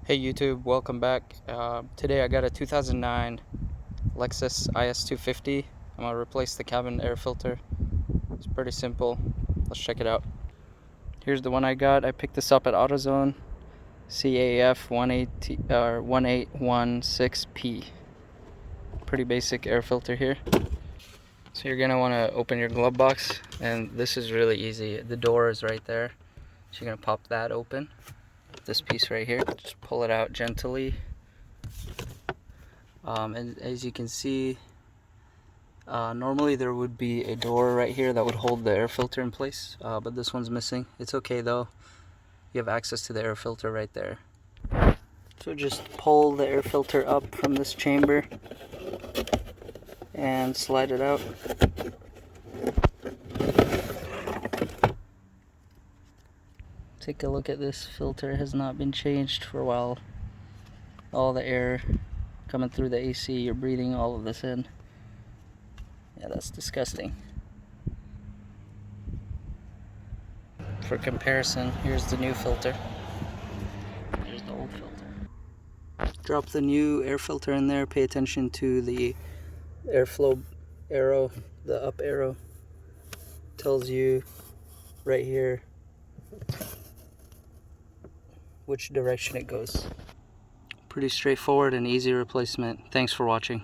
Hey YouTube, welcome back. Today I got a 2009 Lexus IS250. I'm gonna replace the cabin air filter. It's pretty simple. Let's check it out. Here's the one I got. I picked this up at AutoZone. CAF 1816P. Pretty basic air filter here. So you're gonna want to open your glove box, and this is really easy. The door is right there, so you're gonna pop that open. This piece right here, just pull it out gently. And as you can see, normally there would be a door right here that would hold the air filter in place, but this one's missing. It's okay though, you have access to the air filter right there. So just pull the air filter up from this chamber and slide it out. Take a look at this filter. It has not been changed for a while. All the air coming through the AC, you're breathing all of this in. Yeah, that's disgusting. For comparison, here's the new filter. Here's the old filter. Drop the new air filter in there. Pay attention to the airflow arrow. The up arrow tells you right here which direction it goes. Pretty straightforward and easy replacement. Thanks for watching.